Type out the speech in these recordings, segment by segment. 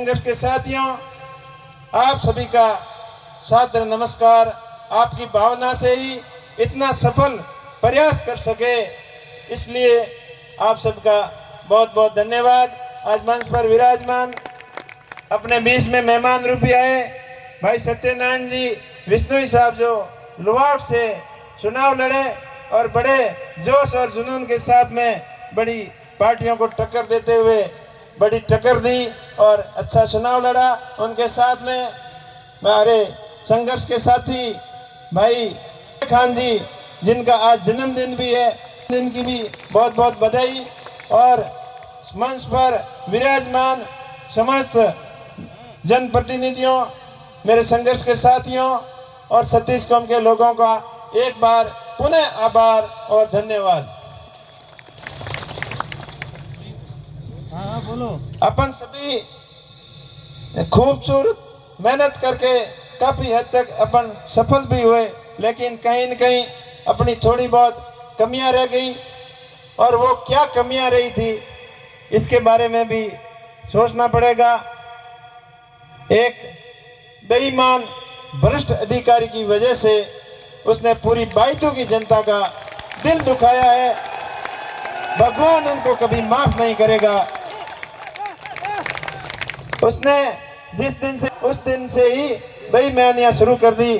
संघर्ष के साथियों, आप सभी का सादर नमस्कार। आपकी भावना से ही इतना सफल प्रयास कर सके, इसलिए आप सबका बहुत बहुत धन्यवाद। आज मंच पर विराजमान अपने बीच में मेहमान रूपी आए भाई सत्यनारायण जी विष्णु साहब, जो लुवाड़ से चुनाव लड़े और बड़े जोश और जुनून के साथ में बड़ी पार्टियों को टक्कर देते हुए बड़ी टक्कर दी और अच्छा चुनाव लड़ा। उनके साथ में हमारे संघर्ष के साथी भाई खान जी, जिनका आज जन्मदिन भी है, दिन की भी बहुत बहुत बधाई। और मंच पर विराजमान समस्त जनप्रतिनिधियों, मेरे संघर्ष के साथियों और सतीश कौम के लोगों का एक बार पुनः आभार और धन्यवाद। बोलो। अपन सभी खूबसूरत मेहनत करके काफी हद तक अपन सफल भी हुए, लेकिन कहीं न कहीं अपनी थोड़ी बहुत कमियां रह गई। और वो क्या कमियां रही थी, इसके बारे में भी सोचना पड़ेगा। एक बेईमान भ्रष्ट अधिकारी की वजह से उसने पूरी बाइतू की जनता का दिल दुखाया है। भगवान उनको कभी माफ नहीं करेगा। उसने उस दिन से ही बेईमानियां शुरू कर दी।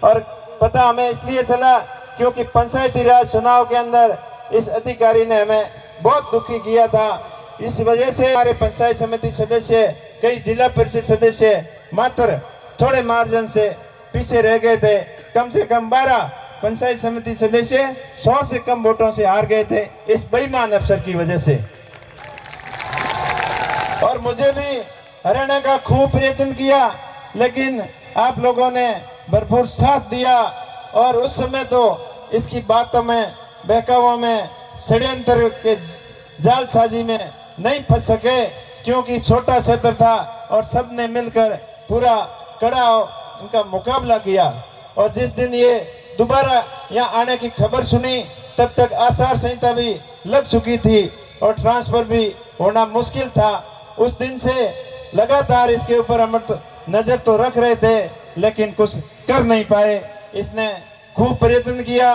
और पता हमें इसलिए चला क्योंकि पंचायती राज चुनाव के अंदर इस अधिकारी ने हमें बहुत दुखी किया था। इस वजह से हमारे पंचायत समिति सदस्य, कई जिला परिषद सदस्य मात्र थोड़े मार्जिन से पीछे रह गए थे। कम से कम 12 पंचायत समिति सदस्य 100 से कम वोटों से हार गए थे इस बेईमान अफसर की वजह से। और मुझे भी हरियाणा का खूब प्रयत्न किया, लेकिन आप लोगों ने भरपूर साथ दिया। और उस समय तो इसकी बातों में, बहकावों में, षड्यंत्र के जालसाजी में नहीं फंस सके, क्योंकि छोटा क्षेत्र था और सबने मिलकर पूरा कड़ा उनका मुकाबला किया। और जिस दिन ये दोबारा यहाँ आने की खबर सुनी, तब तक आचार संहिता भी लग चुकी थी और ट्रांसफर भी होना मुश्किल था। उस दिन से लगातार इसके ऊपर हम नजर तो रख रहे थे, लेकिन कुछ कर नहीं पाए। इसने खूब प्रयत्न किया।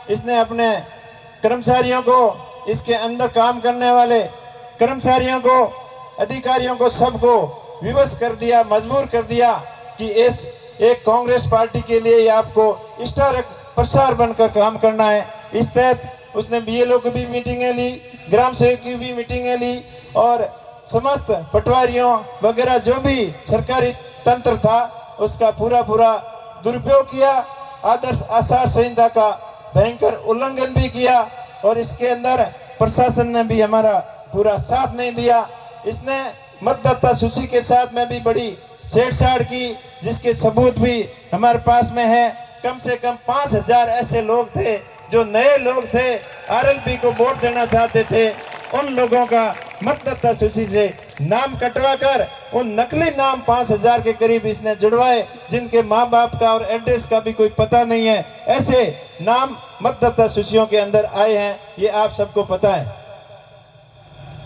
इसने अपने कर्मचारियों को, इसके अंदर काम करने वाले कर्मचारियों को, अधिकारियों को, सबको विवश कर दिया, मजबूर कर दिया कि इस एक कांग्रेस पार्टी के लिए आपको स्टार प्रचार बनकर काम करना है। इस तहत उसने बीएलओ की भी मीटिंगें ली, ग्राम सेवक की भी मीटिंगें ली और समस्त पटवारियों वगैरह जो भी सरकारी तंत्र था उसका पूरा दुरुपयोग किया। आदर्श आचार संहिता का भयंकर उल्लंघन भी किया और इसके अंदर प्रशासन ने भी हमारा पूरा साथ नहीं दिया। इसने मतदाता सूची के साथ में भी बड़ी छेड़छाड़ की, जिसके सबूत भी हमारे पास में है। कम से कम 5000 ऐसे लोग थे जो नए लोग थे, आरएलपी को वोट देना चाहते थे। उन लोगों का मतदाता सूची से नाम कटवाकर उन नकली नाम 5000 के करीब इसने जुड़वाए, जिनके माँ बाप का और एड्रेस का भी कोई पता नहीं है। ऐसे नाम मतदाता सूचियों के अंदर आए हैं, ये आप सबको पता है।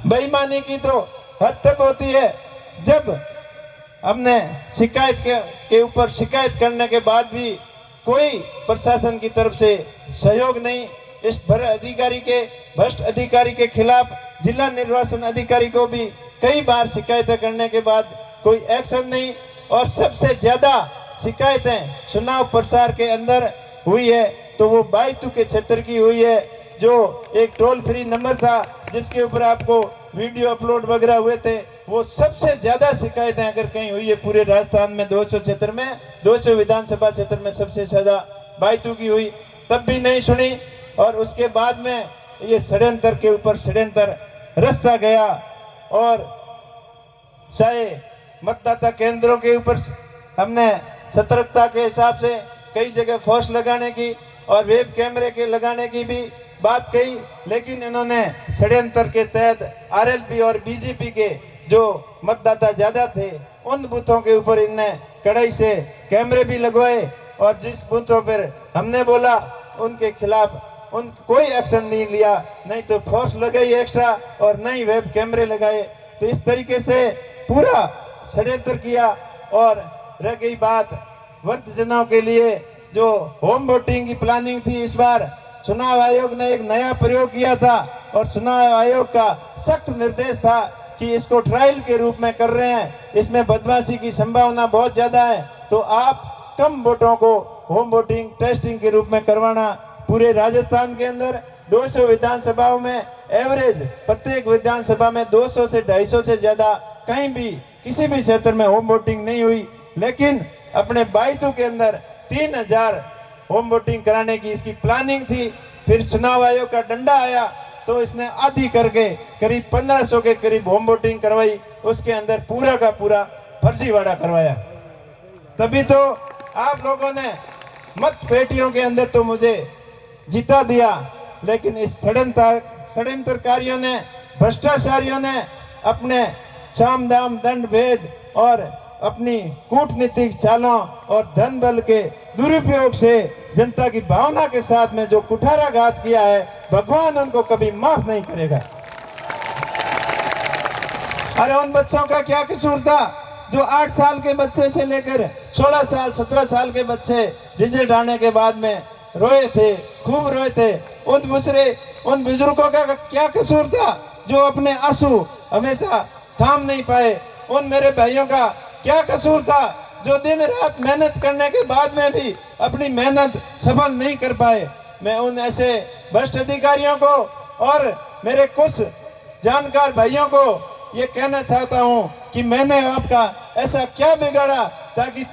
बेईमानी की तो हद तक होती है जब हमने शिकायत के ऊपर शिकायत करने के बाद भी कोई प्रशासन की तरफ से सहयोग नहीं। इस भ्रष्ट अधिकारी के खिलाफ जिला निर्वाचन अधिकारी को भी कई बार शिकायतें करने के बाद कोई एक्शन नहीं। और सबसे ज्यादा शिकायतें चुनाव प्रचार के अंदर हुई है तो वो बाइतू के क्षेत्र की हुई है, जो एक टोल फ्री नंबर था जिसके ऊपर आपको वीडियो अपलोड वगैरह हुए थे। वो सबसे ज्यादा शिकायतें अगर कहीं हुई है पूरे राजस्थान में, 200 क्षेत्र में, 200 विधानसभा क्षेत्र में सबसे ज्यादा बाइतू की हुई, तब भी नहीं सुनी। और उसके बाद में ये षड्यंत्र के ऊपर षड्यंत्र रचता गया। और चाहे मतदाता केंद्रों के ऊपर हमने सतर्कता के हिसाब से कई जगह फोर्स लगाने की और वेब कैमरे के लगाने की भी बात कही, लेकिन इन्होंने षड्यंत्र के तहत आरएलपी और बीजेपी के जो मतदाता ज्यादा थे उन बूथों के ऊपर इनने कड़ाई से कैमरे भी लगवाए। और जिस बूथों पर हमने बोला उनके खिलाफ कोई एक्शन नहीं लिया, नहीं तो फोर्स लगाई एक्स्ट्रा और नहीं वेब कैमरे लगाए। तो इस तरीके से पूरा षड्यंत्र किया। और रह गई बात वृद्धजनों के लिए जो होम वोटिंग की प्लानिंग थी, इस बार चुनाव आयोग ने एक नया प्रयोग किया था और चुनाव आयोग का सख्त निर्देश था कि इसको ट्रायल के रूप में कर रहे हैं, इसमें बदमाशी की संभावना बहुत ज़्यादा है, तो आप कम वोटों को होम वोटिंग टेस्टिंग के रूप में करवाना। पूरे राजस्थान के अंदर 200 विधानसभाओं में एवरेज प्रत्येक विधानसभा में 200 से 250 से ज़्यादा कहीं भी किसी भी क्षेत्र में होम वोटिंग नहीं हुई, लेकिन अपने बायतू के अंदर 3000 होम वोटिंग कराने की इसकी प्लानिंग थी। फिर चुनाव आयोग का डंडा आया तो इसने आधी करके करीब 1500 के करीब होम वोटिंग करवाई, उसके अंदर पूरा का पूरा फर्जीवाड़ा करवाया। तभी तो आप लोगों ने मत पेटियों के अंदर तो मुझे जिता दिया, लेकिन इस षड्यंत्रकारियों ने, भ्रष्टाचारियों ने अपने साम दाम दंड भेद और अपनी कूटनीतिक चालों और धन बल के दुरुपयोग से जनता की भावना के साथ में जो कुठाराघात किया है, भगवान उनको कभी माफ नहीं करेगा। अरे उन बच्चों का क्या कसूर था जो 8 साल के बच्चे से लेकर 16 साल 17 साल के बच्चे रिजल्ट आने के बाद में रोए थे, खूब रोए थे। उन बुजुर्गों का क्या कसूर था जो अपने आंसू हमेशा थाम नहीं पाए। उन मेरे भाइयों का क्या कसूर था जो दिन रात मेहनत करने के बाद में भी अपनी मेहनत सफल नहीं कर पाए। मैं उन ऐसे भ्रष्ट अधिकारियों को और मेरे कुछ जानकार भाइयों को ये कहना चाहता हूँ कि मैंने आपका ऐसा क्या बिगाड़ा ताकि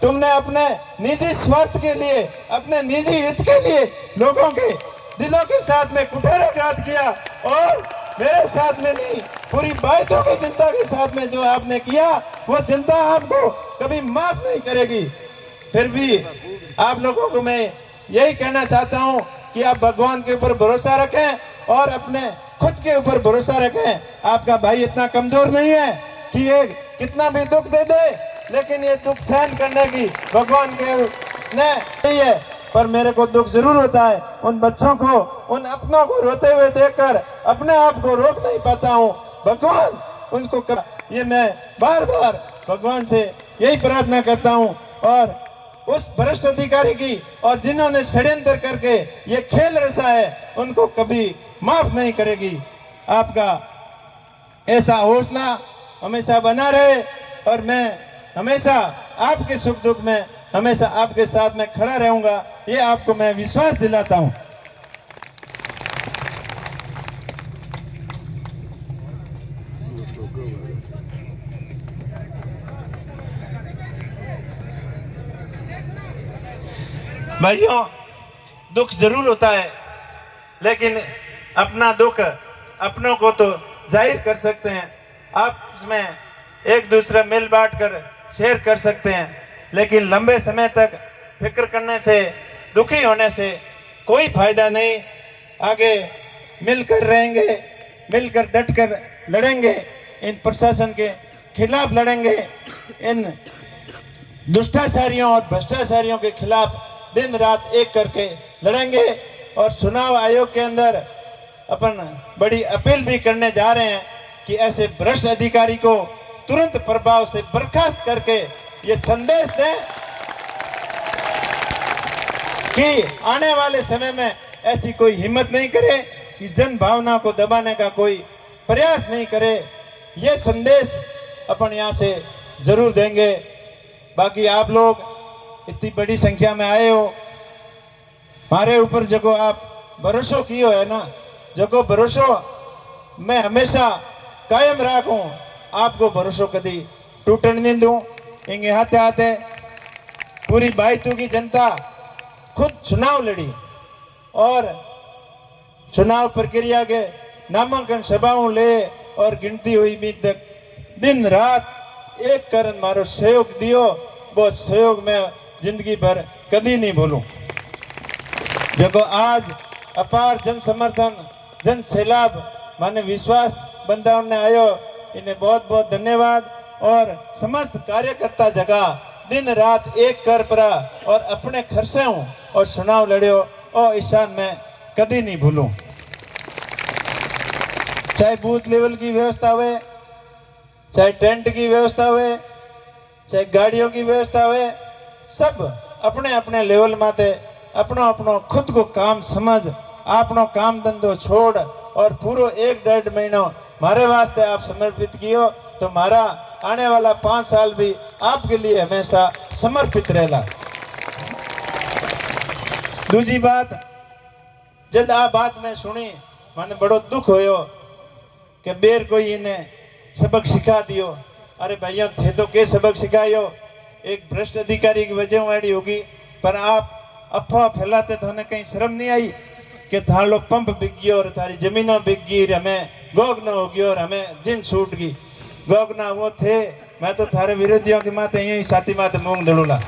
तुमने अपने निजी स्वार्थ के लिए, अपने निजी हित के लिए लोगों के दिलों के साथ में कुठाराघात किया और मेरे साथ में नहीं, पूरी बायतों की जनता के साथ में जो आपने किया वो जनता आपको कभी माफ नहीं करेगी। फिर भी आप लोगों को मैं यही कहना चाहता हूँ कि आप भगवान के ऊपर भरोसा रखें और अपने खुद के ऊपर भरोसा रखें। आपका भाई इतना कमजोर नहीं है कि ये कितना भी दुख दे दे, लेकिन ये दुख सहन करने की भगवान के ने नहीं है। पर मेरे को दुख जरूर होता है उन बच्चों को, उन अपनों को रोते हुए देखकर अपने आप को रोक नहीं पाता हूँ। भगवान उनको ये मैं बार बार भगवान से यही प्रार्थना करता हूँ और उस भ्रष्ट अधिकारी की और जिन्होंने षड्यंत्र करके ये खेल रचा है उनको कभी माफ नहीं करेगी। आपका ऐसा हौसला हमेशा बना रहे और मैं हमेशा आपके सुख दुख में हमेशा आपके साथ में खड़ा रहूंगा, ये आपको मैं विश्वास दिलाता हूं। भाइयों, दुख जरूर होता है, लेकिन अपना दुख अपनों को तो जाहिर कर सकते हैं, आप उसमें एक दूसरा मिल बांट कर शेयर कर सकते हैं, लेकिन लंबे समय तक फिक्र करने से, दुखी होने से कोई फायदा नहीं। आगे मिलकर रहेंगे, मिलकर डटकर लड़ेंगे, इन प्रशासन के खिलाफ लड़ेंगे, इन दुष्टाचारियों और भ्रष्टाचारियों के खिलाफ दिन रात एक करके लड़ेंगे। और चुनाव आयोग के अंदर अपन बड़ी अपील भी करने जा रहे हैं कि ऐसे भ्रष्ट अधिकारी को तुरंत प्रभाव से बर्खास्त करके ये संदेश दें कि आने वाले समय में ऐसी कोई हिम्मत नहीं करे कि जन भावना को दबाने का कोई प्रयास नहीं करे। ये संदेश अपन यहाँ से जरूर देंगे। बाकी आप लोग इतनी बड़ी संख्या में आए हो, हमारे ऊपर जो आप भरोसा किए है ना, जो भरोसा मैं हमेशा कायम रखूं, आपको भरोसा कभी टूटने नहीं दूं। इंगे हाथे हाथे पूरी बायतू की जनता खुद चुनाव लड़ी और चुनाव प्रक्रिया के नामांकन सभाओं ले और गिनती हुई भी तक दिन रात एक कारण मारो सहयोग दियो, वो सहयोग में जिंदगी भर कभी नहीं भूलूं। जो आज अपार जन समर्थन, जन सैलाब माने विश्वास बंदावन ने आयो, इन्हें बहुत बहुत धन्यवाद। और समस्त कार्यकर्ता जगह दिन रात एक कर परा और अपने खर्चे हूँ और चुनाव लड़ियो और ईशान में कभी नहीं भूलूं। चाहे बूथ लेवल की व्यवस्था हुए, चाहे टेंट की व्यवस्था हुए, चाहे गाड़ियों की व्यवस्था हुए, सब अपने अपने लेवल माते अपनो अपनो खुद को काम समझ आपनो काम धंधो छोड़ और पूरो 1-1.5 महीनो मारे वास्ते आप समर्पित कियो, तो मारा आने वाला 5 साल भी आपके लिए हमेशा समर्पित रहेला। दूसरी बात, जब आ बात मैं सुनी मैंने बड़ो दुख होयो कि बेर कोई इन्हें सबक सिखा दियो। अरे भाइयों, थे तो के सबक सिखायो, एक भ्रष्ट अधिकारी की वजह ऐडी होगी, पर आप अफवाह फैलाते तो हमें कहीं शर्म नहीं आई कि थारो पंप बिक गयो और थारी जमीना बिक गई, हमें गोगना हो गयो और हमें जिन छूट गई। गोगना वो थे, मैं तो थारे विरोधियों की माते यही छाती माते मूंग दड़ूला।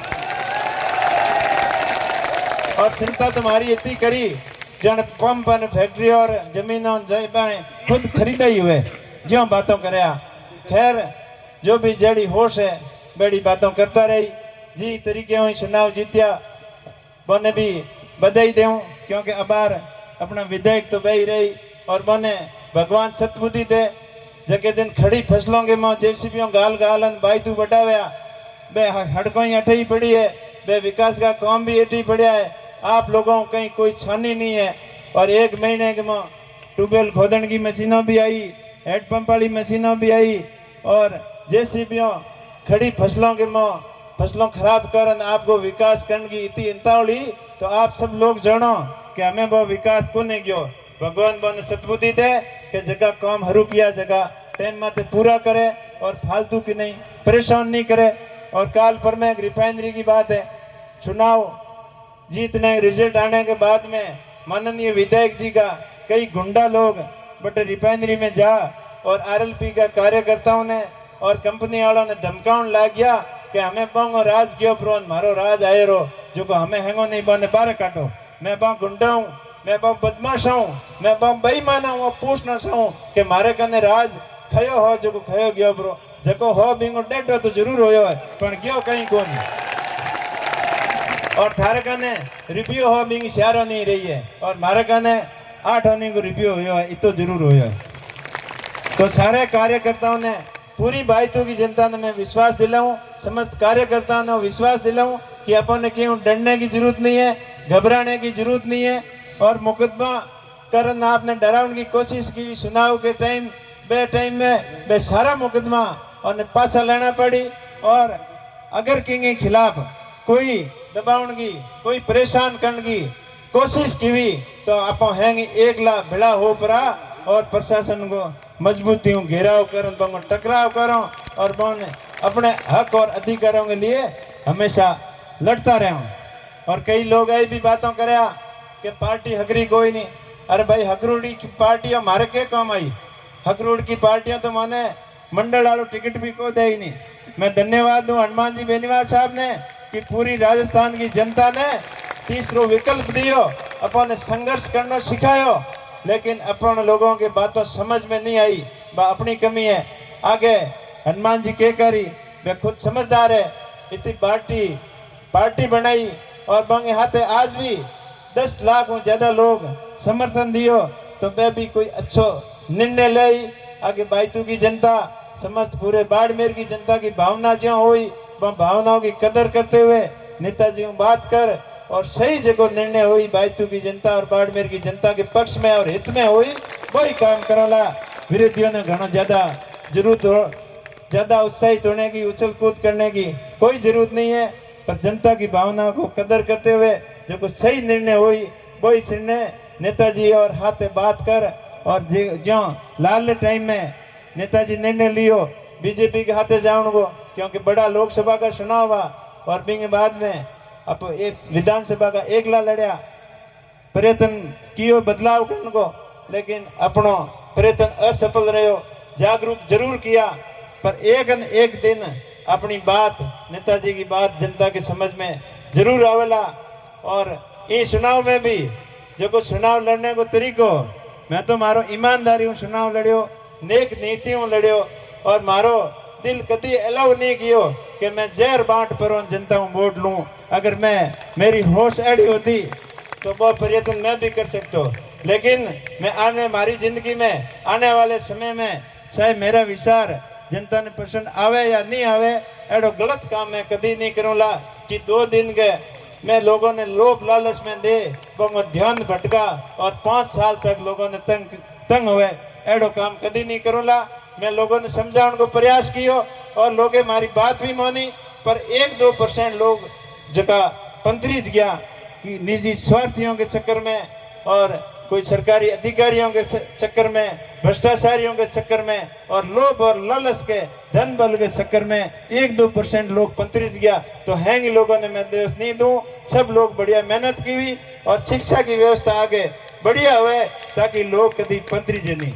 और चिंता तुम्हारी इतनी करी जन पंप और फैक्ट्री और जमीनों खुद खरीदा ही हुए ज्यों बातों करया। खैर, जो भी जड़ी होश है बड़ी बातों करता रही जी तरीके हुई चुनाव जीतिया, बोने भी बधाई दूं क्योंकि अबार अपना विधायक तो बही रही और बोने भगवान सतबुद्धि दे। जगे दिन खड़ी फसलों के मां जेसीबियों गाल गालन बाई तू बढ़ाव्या, बे हड़कों ही अठे ही पड़ी है, बे विकास का काम भी अठे ही पड़ा है। आप लोगों को कहीं कोई छानी नहीं है। और 1 महीने के मां ट्यूबवेल खोदन की मशीनों भी आई, हेडपंप वाली मशीनों भी आई और जेसीबियों खड़ी फसलों के मां फसलों खराब करन आपको विकास करने की इतनी इंतावली, तो आप सब लोग जानो कि हमें वो विकास को नहीं गयो। भगवान बन सतबुद्धि दे कि जगह काम हरू किया जगह टाइम माते पूरा करे और फालतू की नहीं परेशान नहीं करे। और काल पर में एक रिफाइनरी की बात है, चुनाव जीतने रिजल्ट आने के बाद में माननीय विधायक जी का कई गुंडा लोग बट रिफाइनरी में जा और आरएलपी का कार्यकर्ताओं ने और कंपनी वालों ने धमकाउन लाग गया कि हमें बंगो राज गयो प्रोन मारो राज आए रो जो को हमें हैंगो नहीं बने बारे काटो। मैं बहुत गुंडा हूँ, मैं बहुत बदमाश हूँ, मैं बहुत बेईमान हूँ। पूछ ना चाहूँ कि मारे कने राज खयो हो जो को खयो गयो प्रो जको हो बिंगो डेटो तो जरूर होयो है पण गयो कहीं कोनी। और थारे कने रिव्यू हो बिंग शारो नहीं रही है और मारे कने 8 होने को रिव्यू हुआ है, इतो जरूर हुआ है। तो सारे कार्यकर्ताओं ने पूरी बाइतों की जनता ने मैं विश्वास दिलाऊं, समस्त कार्यकर्ताओं ने विश्वास दिलाऊं कि अपन ने क्यों डरने की जरूरत नहीं है, घबराने की जरूरत नहीं है। और मुकदमा करन आपने डराने की कोशिश की चुनाव के टाइम में बे सारा मुकदमा और पासा लेना पड़ी। और अगर के खिलाफ कोई दबावन की कोई परेशान करने की कोशिश की हुई तो आप हैंगे 1 लाख भिड़ा हो पड़ा और प्रशासन को मजबूती घेराव करो टकराव करो और अपने हक और अधिकारों के लिए हमेशा लड़ता रहूं। और कई लोग ऐसी भी बातों करया कि पार्टी हकरी कोई नहीं। अरे भाई, हकरूड़ी की पार्टी हमारे के काम आई? हकरूड़ की पार्टियां तो माने मंडल वालों टिकट भी को दे ही नहीं। मैं धन्यवाद दूं हनुमान जी बेनीवाल साहब ने कि पूरी राजस्थान की जनता ने तीसरो विकल्प दियो, अपन संघर्ष करना सिखायो, लेकिन अपन लोगों के बातों समझ में नहीं आई, अपनी कमी है। आगे हनुमान जी के करी वे खुद समझदार है, इतनी पार्टी बनाई और बंगे हाथे आज भी 10 लाख से ज्यादा लोग समर्थन दियो तो वे भी कोई अच्छो निर्णय ले। आगे बाइतू की जनता समस्त पूरे बाड़मेर की जनता की भावना जो हुई वह भावनाओं की कदर करते हुए नेताजी बात कर और सही जगह निर्णय हुई बाइतू की जनता और बाड़मेर की जनता के पक्ष में और हित में हुई, वही काम करोला। विरोधियों ने घना ज्यादा उत्साहित होने की उछल कूद करने की कोई जरूरत नहीं है, पर जनता की भावनाओं को कदर करते हुए जो कुछ सही निर्णय हुई वही निर्णय नेताजी और हाथ बात कर और जो लाल टाइम में नेताजी निर्णय लियो बीजेपी के हाथे जाने को, क्योंकि बड़ा लोकसभा का चुनाव हुआ और बिंग बाद में अब एक विधानसभा का 1 लाख लड़या। प्रयत्न कियो बदलाव करने को, लेकिन अपनो प्रयत्न असफल रहो। जागरूक जरूर किया, पर एक दिन अपनी बात नेताजी की बात जनता के समझ में जरूर आवेला। और इस चुनाव में भी जो को चुनाव लड़ने को तरीको, मैं तो मारो ईमानदारी हूँ चुनाव लड़ियो, नेक नीति हूँ लड़ियो और मारो दिल कभी अलाउ नहीं कियो कि मैं जहर बांट पर जनता हूँ वोट लूँ। अगर मेरी होश एड़ी होती तो वो प्रयत्न मैं भी कर सकता हूँ, लेकिन मैं हमारी जिंदगी में आने वाले समय में चाहे मेरा विचार जनता ने पसंद आवे या नहीं आवे एडो गलत काम मैं कभी नहीं करूँगा कि 2 दिन के मैं लोगों ने लोभ लालच में दे वो ध्यान भटका और 5 साल तक लोगों ने तंग हुए एडो काम कभी नहीं करूँगा। मैं लोगों ने समझाने को प्रयास कियो और लोग हमारी बात भी मानी, पर 1-2% लोग जगह पंथरीज गया कि निजी स्वार्थियों के चक्कर में और कोई सरकारी अधिकारियों के चक्कर में, भ्रष्टाचारियों के चक्कर में और लोभ और लालच के धन बल के चक्कर में 1-2% लोग पंथरीज गया। तो हैंगी लोगों ने मैं दोष नहीं दूं, सब लोग बढ़िया मेहनत की हुई और शिक्षा की व्यवस्था आगे बढ़िया हुए ताकि लोग कभी पंथरीजे नहीं।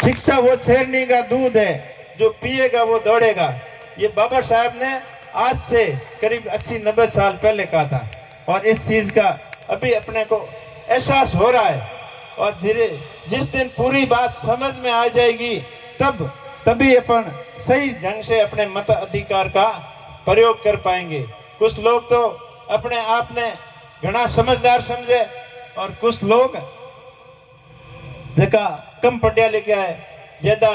शिक्षा वो शेरनी का दूध है, जो पिएगा वो दौड़ेगा। ये बाबा साहब ने आज से करीब 80-90 साल पहले कहा था और इस चीज का अभी अपने को एहसास हो रहा है और धीरे जिस दिन पूरी बात समझ में आ जाएगी तभी अपन सही ढंग से अपने मत अधिकार का प्रयोग कर पाएंगे। कुछ लोग तो अपने आप ने घना समझदार समझे और कुछ लोग जगह कम पढ़िया लिखा है, ज्यादा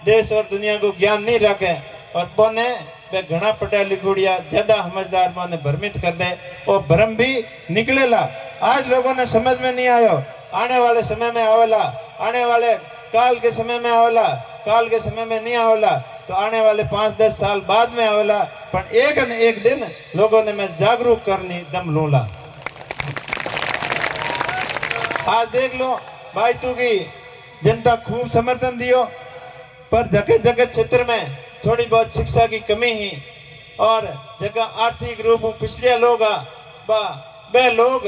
देश और दुनिया को ज्ञान नहीं रखे और बोने वे घना पढ़िया लिखुड़िया ज्यादा समझदार माने भ्रमित कर दे और भ्रम भी निकलेला। आज लोगों ने समझ में नहीं आयो, आने वाले समय में आवेला, आने वाले काल के समय में आवेला, काल के समय में नहीं आवेला तो आने वाले 5-10 साल बाद में आवेला, पर एक न एक दिन लोगों ने मैं जागरूक करनी दम लूला। आज देख लो भाई तू की जनता खूब समर्थन दियो, पर जगह जगह क्षेत्र में थोड़ी बहुत शिक्षा की कमी ही और जगह आर्थिक रूप में पिछड़े लोग वे लोग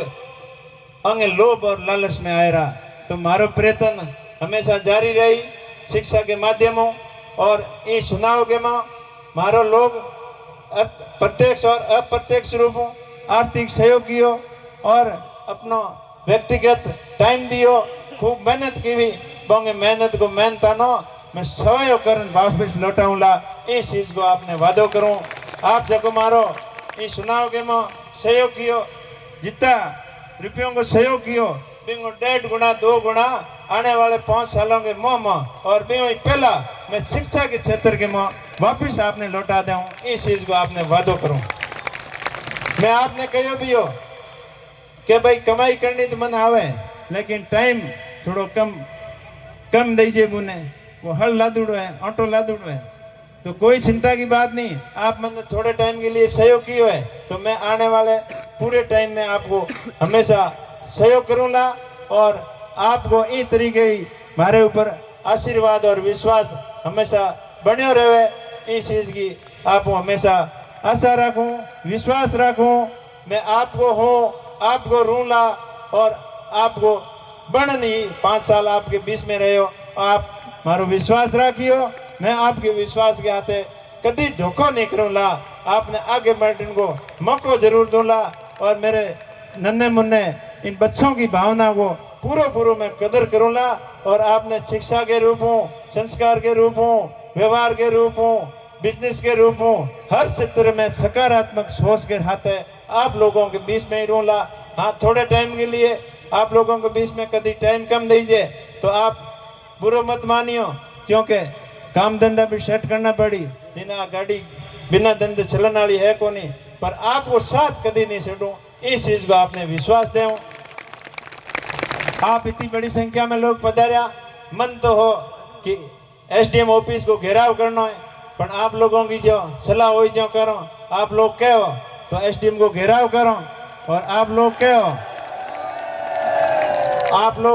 अंगे लोभ और लालच में आए रहा। तो मारो प्रयत्न हमेशा जारी रही शिक्षा के माध्यमों और ये चुनाव के मारो लोग प्रत्यक्ष और अप्रत्यक्ष रूपों आर्थिक सहयोग कियो और अपना व्यक्तिगत टाइम दियो, खूब मेहनत की हुई बोंगे मेहनत को मेहनतानो मैं सवायो करन वापस लौटाऊंगा। इस चीज को आपने वादो करूं। आप जब मारो इस चुनाव के में सहयोग कियो, जितना रुपयों को सहयोग कियो बिंगो 1.5 गुना 2 गुना आने वाले 5 सालों के मोह और बिंगो पहला मैं शिक्षा के क्षेत्र के मोह वापिस आपने लौटा दूं। इस चीज को आपने वादो करूं। मैं आपने कहो भी हो कि भाई कमाई करनी तो मन आवे लेकिन टाइम थोड़ो कम दीजिए मुने, वो हल लादुड़ो है, ऑटो लादुड़ो है, तो कोई चिंता की बात नहीं। आप मैंने थोड़े टाइम के लिए सहयोग किया है तो मैं आने वाले पूरे टाइम में आपको हमेशा सहयोग करूँगा और आपको इस तरीके ही हमारे ऊपर आशीर्वाद और विश्वास हमेशा बने रहे। इस चीज़ की आपको हमेशा आशा रखूँ, विश्वास रखूँ। मैं आपको हूँ, आपको रूला और आपको बन नहीं 5 साल आपके बीच में रहे हो, आप मारो विश्वास रखियो। मैं आपके विश्वास के हाथे कभी धोखा नहीं करूँगा, आपने आगे बढ़ने को मौका जरूर दूंगा और मेरे नन्हे मुन्ने इन बच्चों की भावना को पूरा मैं कदर करूँगा और आपने शिक्षा के रूपों, संस्कार के रूपों, व्यवहार के रूपों, बिजनेस के रूपों हर क्षेत्र में सकारात्मक सोच के हाथे आप लोगों के बीच में ही रहूँगा। हाँ, थोड़े टाइम के लिए आप लोगों के बीच में कभी टाइम कम दीजिए तो आप बुरा मत मानियो, क्योंकि काम धंधा भी सेट करना पड़ी, बिना गाड़ी बिना धंधे चलने वाली है को नहीं, पर आपको साथ कभी नहीं छोड़ूं। इस चीज को आपने विश्वास दे। आप इतनी बड़ी संख्या में लोग पधारा, मन तो हो कि एसडीएम ऑफिस को घेराव करना है, पर आप लोगों की जो सलाह हो जो करो, आप लोग कहो तो एसडीएम को घेराव करो और आप लोग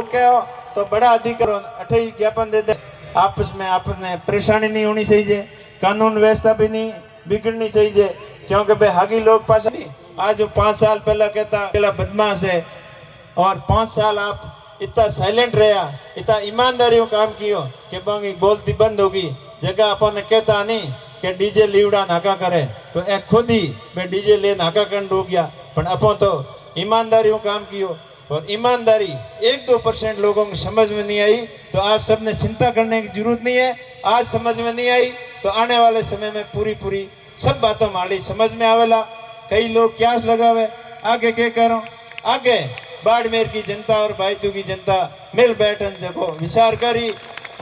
कहो तो बड़ा अधिकार अठे ज्ञापन दे दे। आपस में आपने परेशानी नहीं होनी चाहिए, कानून व्यवस्था भी नहीं बिगड़नी चाहिए, क्योंकि भाई हागी लोग पास आज जो 5 साल पहला कहता पहला बदमाश है और 5 साल आप इतना साइलेंट रहा, इतना ईमानदारी काम कियो कि बंगी बोलती बंद होगी। जगह अपन ने कहता नहीं कि डीजे लीवड़ा नाका करे तो एक खुद ही मैं डीजे ले नाका कर डूब गया, पर अपन तो ईमानदारी काम कियो और ईमानदारी 1-2% लोगों को समझ में नहीं आई तो आप सबने चिंता करने की जरूरत नहीं है। आज समझ में नहीं आई तो आने वाले समय में पूरी सब बातों माली समझ में आवेला। कई लोग क्या लगावे आगे क्या करो, आगे बाड़मेर की जनता और भाईतू की जनता मिल बैठन जगो विचार करी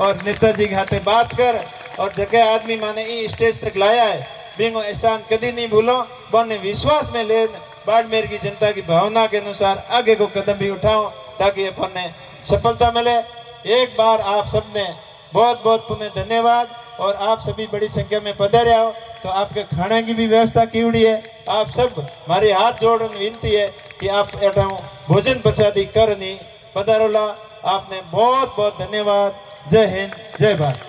और नेताजी के हाथे बात कर और जगह आदमी माने ई स्टेज तक लाया है बिंगो एहसान कभी नहीं भूलो बने विश्वास में ले बाड़मेर की जनता की भावना के अनुसार आगे को कदम भी उठाओ ताकि अपन ने सफलता मिले। एक बार आप सबने बहुत बहुत पुनः धन्यवाद और आप सभी बड़ी संख्या में पधारे हो तो आपके खाने की भी व्यवस्था की हुई है। आप सब हमारे हाथ जोड़ने विनती है कि आप एटा भोजन प्रसादी कर नहीं पधारोला। आपने बहुत बहुत धन्यवाद। जय हिंद जय भारत।